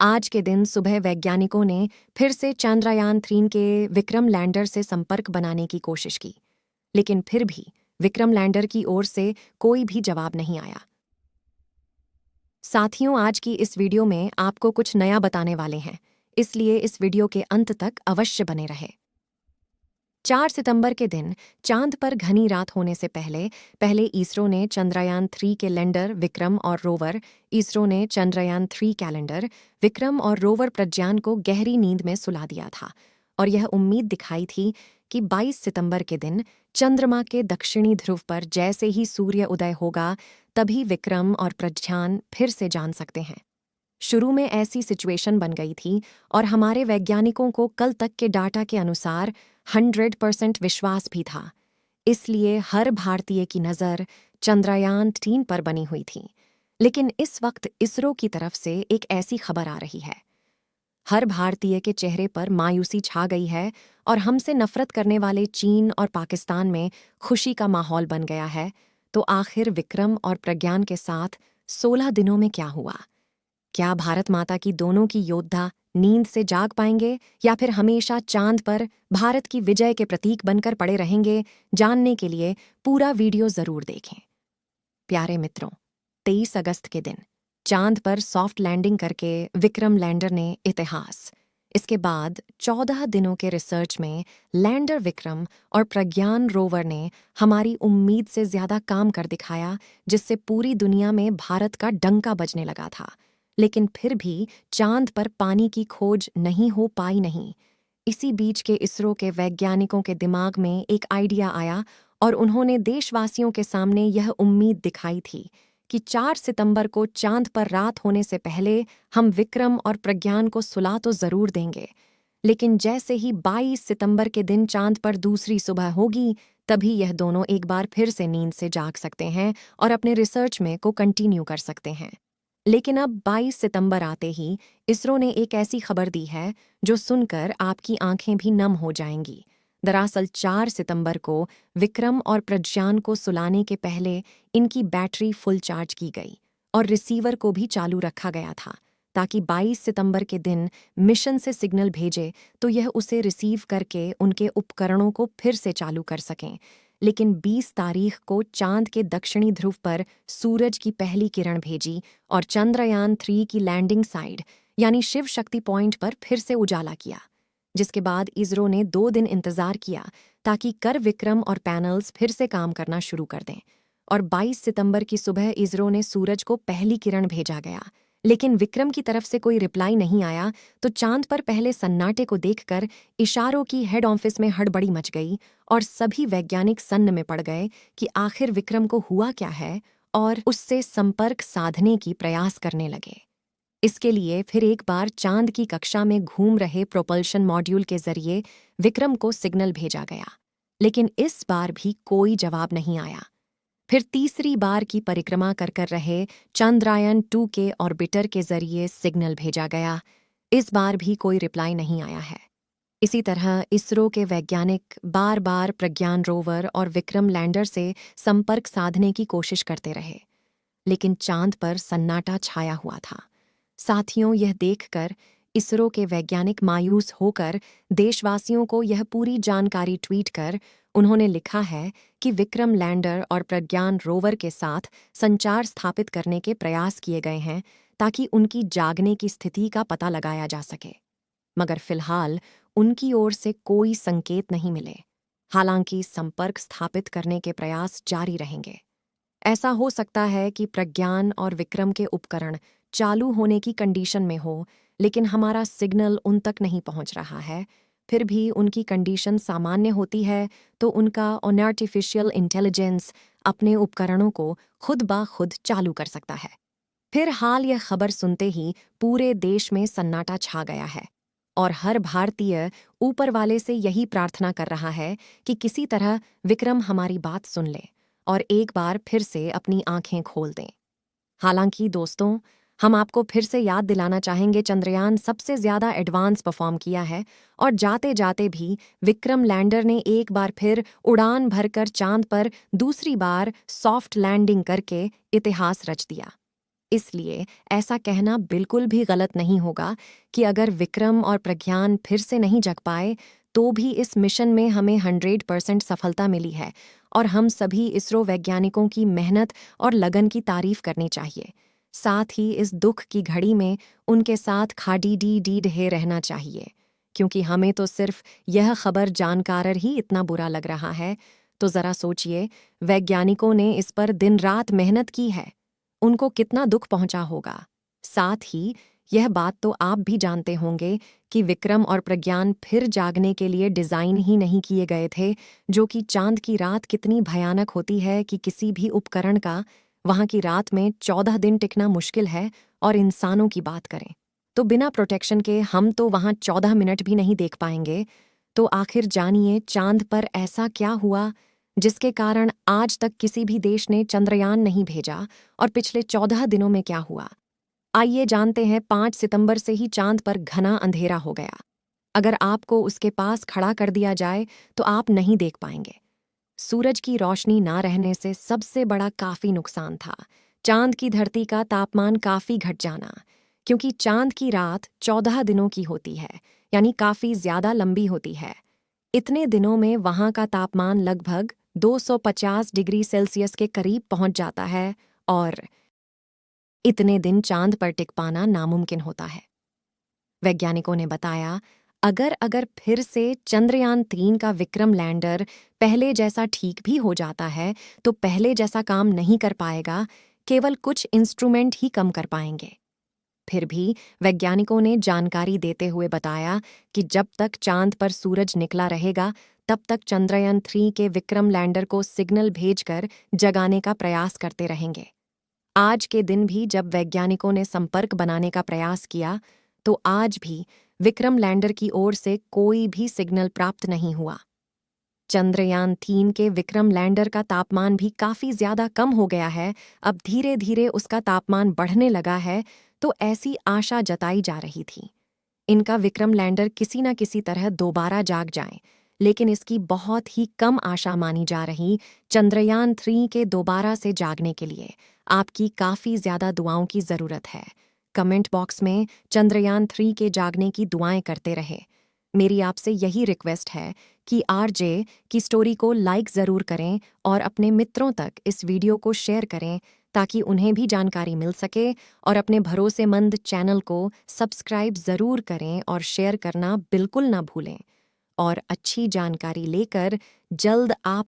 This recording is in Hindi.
आज के दिन सुबह वैज्ञानिकों ने फिर से चंद्रयान 3 के विक्रम लैंडर से संपर्क बनाने की कोशिश की, लेकिन फिर भी विक्रम लैंडर की ओर से कोई भी जवाब नहीं आया। साथियों, आज की इस वीडियो में आपको कुछ नया बताने वाले हैं, इसलिए इस वीडियो के अंत तक अवश्य बने रहे। 4 सितंबर के दिन चांद पर घनी रात होने से पहले पहले इसरो ने चंद्रयान 3 के लैंडर विक्रम और रोवर इसरो ने चंद्रयान 3 कैलेंडर विक्रम और रोवर प्रज्ञान को गहरी नींद में सुला दिया था और यह उम्मीद दिखाई थी कि 22 सितंबर के दिन चंद्रमा के दक्षिणी ध्रुव पर जैसे ही सूर्य उदय होगा तभी विक्रम और प्रज्ञान फिर से जान सकते हैं। शुरू में ऐसी सिचुएशन बन गई थी और हमारे वैज्ञानिकों को कल तक के डाटा के अनुसार 100% विश्वास भी था। इसलिए हर भारतीय की नज़र चंद्रयान 3 पर बनी हुई थी। लेकिन इस वक्त इसरो की तरफ से एक ऐसी खबर आ रही है। हर भारतीय के चेहरे पर मायूसी छा गई है और हमसे नफरत करने वाले चीन और पाकिस्तान में खुशी का माहौल बन गया है। तो आखिर विक्रम और प्रज्ञान के साथ 16 दिनों में क्या हुआ? क्या भारत माता की दोनों की योद्धा नींद से जाग पाएंगे या फिर हमेशा चांद पर भारत की विजय के प्रतीक बनकर पड़े रहेंगे? जानने के लिए पूरा वीडियो जरूर देखें। प्यारे मित्रों, 23 अगस्त के दिन चांद पर सॉफ्ट लैंडिंग करके विक्रम लैंडर ने इतिहास। इसके बाद 14 दिनों के रिसर्च में लैंडर विक्रम और प्रज्ञान रोवर ने हमारी उम्मीद से ज्यादा काम कर दिखाया, जिससे पूरी दुनिया में भारत का डंका बजने लगा था। लेकिन फिर भी चांद पर पानी की खोज नहीं हो पाई नहीं। इसी बीच के इसरो के वैज्ञानिकों के दिमाग में एक आइडिया आया और उन्होंने देशवासियों के सामने यह उम्मीद दिखाई थी कि 4 सितंबर को चांद पर रात होने से पहले हम विक्रम और प्रज्ञान को सुला तो जरूर देंगे। लेकिन जैसे ही 22 सितंबर के दिन चांद पर दूसरी सुबह होगी, तभी यह दोनों एक बार फिर से नींद से जाग सकते हैं और अपने रिसर्च में को कंटिन्यू कर सकते हैं। लेकिन अब 22 सितंबर आते ही इसरो ने एक ऐसी खबर दी है जो सुनकर आपकी आंखें भी नम हो जाएंगी। दरअसल 4 सितंबर को विक्रम और प्रज्ञान को सुलाने के पहले इनकी बैटरी फुल चार्ज की गई और रिसीवर को भी चालू रखा गया था, ताकि 22 सितंबर के दिन मिशन से सिग्नल भेजे तो यह उसे रिसीव करके उनके उपकरणों को फिर से चालू कर सकें। लेकिन 20 तारीख को चांद के दक्षिणी ध्रुव पर सूरज की पहली किरण भेजी और चंद्रयान 3 की लैंडिंग साइड यानी शिव शक्ति पॉइंट पर फिर से उजाला किया। जिसके बाद इसरो ने 2 दिन इंतजार किया ताकि कर विक्रम और पैनल्स फिर से काम करना शुरू कर दें। और 22 सितंबर की सुबह इसरो ने सूरज को पहली किरण भेजा गया, लेकिन विक्रम की तरफ से कोई रिप्लाई नहीं आया। तो चांद पर पहले सन्नाटे को देखकर इशारों की हेड ऑफिस में हड़बड़ी मच गई और सभी वैज्ञानिक सन्न में पड़ गए कि आखिर विक्रम को हुआ क्या है, और उससे संपर्क साधने की प्रयास करने लगे। इसके लिए फिर एक बार चांद की कक्षा में घूम रहे प्रोपल्शन मॉड्यूल के जरिए विक्रम को सिग्नल भेजा गया, लेकिन इस बार भी कोई जवाब नहीं आया। फिर तीसरी बार की परिक्रमा कर रहे चंद्रयान 2 के ऑर्बिटर के जरिए सिग्नल भेजा गया। इस बार भी कोई रिप्लाई नहीं आया है। इसी तरह इसरो के वैज्ञानिक बार बार प्रज्ञान रोवर और विक्रम लैंडर से संपर्क साधने की कोशिश करते रहे, लेकिन चांद पर सन्नाटा छाया हुआ था। साथियों, यह देखकर इसरो के वैज्ञानिक मायूस होकर देशवासियों को यह पूरी जानकारी ट्वीट कर उन्होंने लिखा है कि विक्रम लैंडर और प्रज्ञान रोवर के साथ संचार स्थापित करने के प्रयास किए गए हैं ताकि उनकी जागने की स्थिति का पता लगाया जा सके, मगर फिलहाल उनकी ओर से कोई संकेत नहीं मिले। हालांकि संपर्क स्थापित करने के प्रयास जारी रहेंगे। ऐसा हो सकता है कि प्रज्ञान और विक्रम के उपकरण चालू होने की कंडीशन में हो, लेकिन हमारा सिग्नल उन तक नहीं पहुंच रहा है। फिर भी उनकी कंडीशन सामान्य होती है तो उनका आर्टिफिशियल इंटेलिजेंस अपने उपकरणों को खुद ब खुद चालू कर सकता है। फिर हाल यह खबर सुनते ही पूरे देश में सन्नाटा छा गया है और हर भारतीय ऊपर वाले से यही प्रार्थना कर रहा है कि किसी तरह विक्रम हमारी बात सुन ले और एक बार फिर से अपनी आंखें खोल दें। हालांकि दोस्तों, हम आपको फिर से याद दिलाना चाहेंगे, चंद्रयान सबसे ज्यादा एडवांस परफॉर्म किया है और जाते जाते भी विक्रम लैंडर ने एक बार फिर उड़ान भरकर चांद पर दूसरी बार सॉफ्ट लैंडिंग करके इतिहास रच दिया। इसलिए ऐसा कहना बिल्कुल भी गलत नहीं होगा कि अगर विक्रम और प्रज्ञान फिर से नहीं जग पाए तो भी इस मिशन में हमें 100% सफलता मिली है और हम सभी इसरो वैज्ञानिकों की मेहनत और लगन की तारीफ करनी चाहिए। साथ ही इस दुख की घड़ी में उनके साथ खाडी ढे रहना चाहिए, क्योंकि हमें तो सिर्फ यह खबर जानकर ही इतना बुरा लग रहा है। तो जरा सोचिए, वैज्ञानिकों ने इस पर दिन रात मेहनत की है, उनको कितना दुख पहुंचा होगा। साथ ही यह बात तो आप भी जानते होंगे कि विक्रम और प्रज्ञान फिर जागने के लिए डिज़ाइन ही नहीं किए गए थे, जो कि चांद की रात कितनी भयानक होती है कि किसी भी उपकरण का वहां की रात में 14 दिन टिकना मुश्किल है। और इंसानों की बात करें तो बिना प्रोटेक्शन के हम तो वहां 14 मिनट भी नहीं देख पाएंगे। तो आखिर जानिए चांद पर ऐसा क्या हुआ जिसके कारण आज तक किसी भी देश ने चंद्रयान नहीं भेजा, और पिछले 14 दिनों में क्या हुआ। आइए जानते हैं। 5 सितंबर से ही चांद पर घना अंधेरा हो गया। अगर आपको उसके पास खड़ा कर दिया जाए तो आप नहीं देख पाएंगे। सूरज की रोशनी ना रहने से सबसे बड़ा काफी नुकसान था चांद की धरती का तापमान काफी घट जाना, क्योंकि चांद की रात 14 दिनों की होती है, यानी काफी ज्यादा लंबी होती है। इतने दिनों में वहां का तापमान लगभग 250 डिग्री सेल्सियस के करीब पहुंच जाता है, और इतने दिन चांद पर टिक पाना नामुमकिन होता है। वैज्ञानिकों ने बताया, अगर फिर से चंद्रयान 3 का विक्रम लैंडर पहले जैसा ठीक भी हो जाता है तो पहले जैसा काम नहीं कर पाएगा, केवल कुछ इंस्ट्रूमेंट ही कम कर पाएंगे। फिर भी वैज्ञानिकों ने जानकारी देते हुए बताया कि जब तक चांद पर सूरज निकला रहेगा तब तक चंद्रयान 3 के विक्रम लैंडर को सिग्नल भेजकर जगाने का प्रयास करते रहेंगे। आज के दिन भी जब वैज्ञानिकों ने संपर्क बनाने का प्रयास किया तो आज भी विक्रम लैंडर की ओर से कोई भी सिग्नल प्राप्त नहीं हुआ। चंद्रयान 3 के विक्रम लैंडर का तापमान भी काफी ज्यादा कम हो गया है, अब धीरे धीरे उसका तापमान बढ़ने लगा है, तो ऐसी आशा जताई जा रही थी इनका विक्रम लैंडर किसी न किसी तरह दोबारा जाग जाए। लेकिन इसकी बहुत ही कम आशा मानी जा रही चंद्रयान 3 के दोबारा से जागने के लिए आपकी काफी ज्यादा दुआओं की जरूरत है। कमेंट बॉक्स में चंद्रयान 3 के जागने की दुआएं करते रहे। मेरी आपसे यही रिक्वेस्ट है कि आरजे की स्टोरी को लाइक ज़रूर करें और अपने मित्रों तक इस वीडियो को शेयर करें ताकि उन्हें भी जानकारी मिल सके, और अपने भरोसेमंद चैनल को सब्सक्राइब ज़रूर करें और शेयर करना बिल्कुल ना भूलें। और अच्छी जानकारी लेकर जल्द आप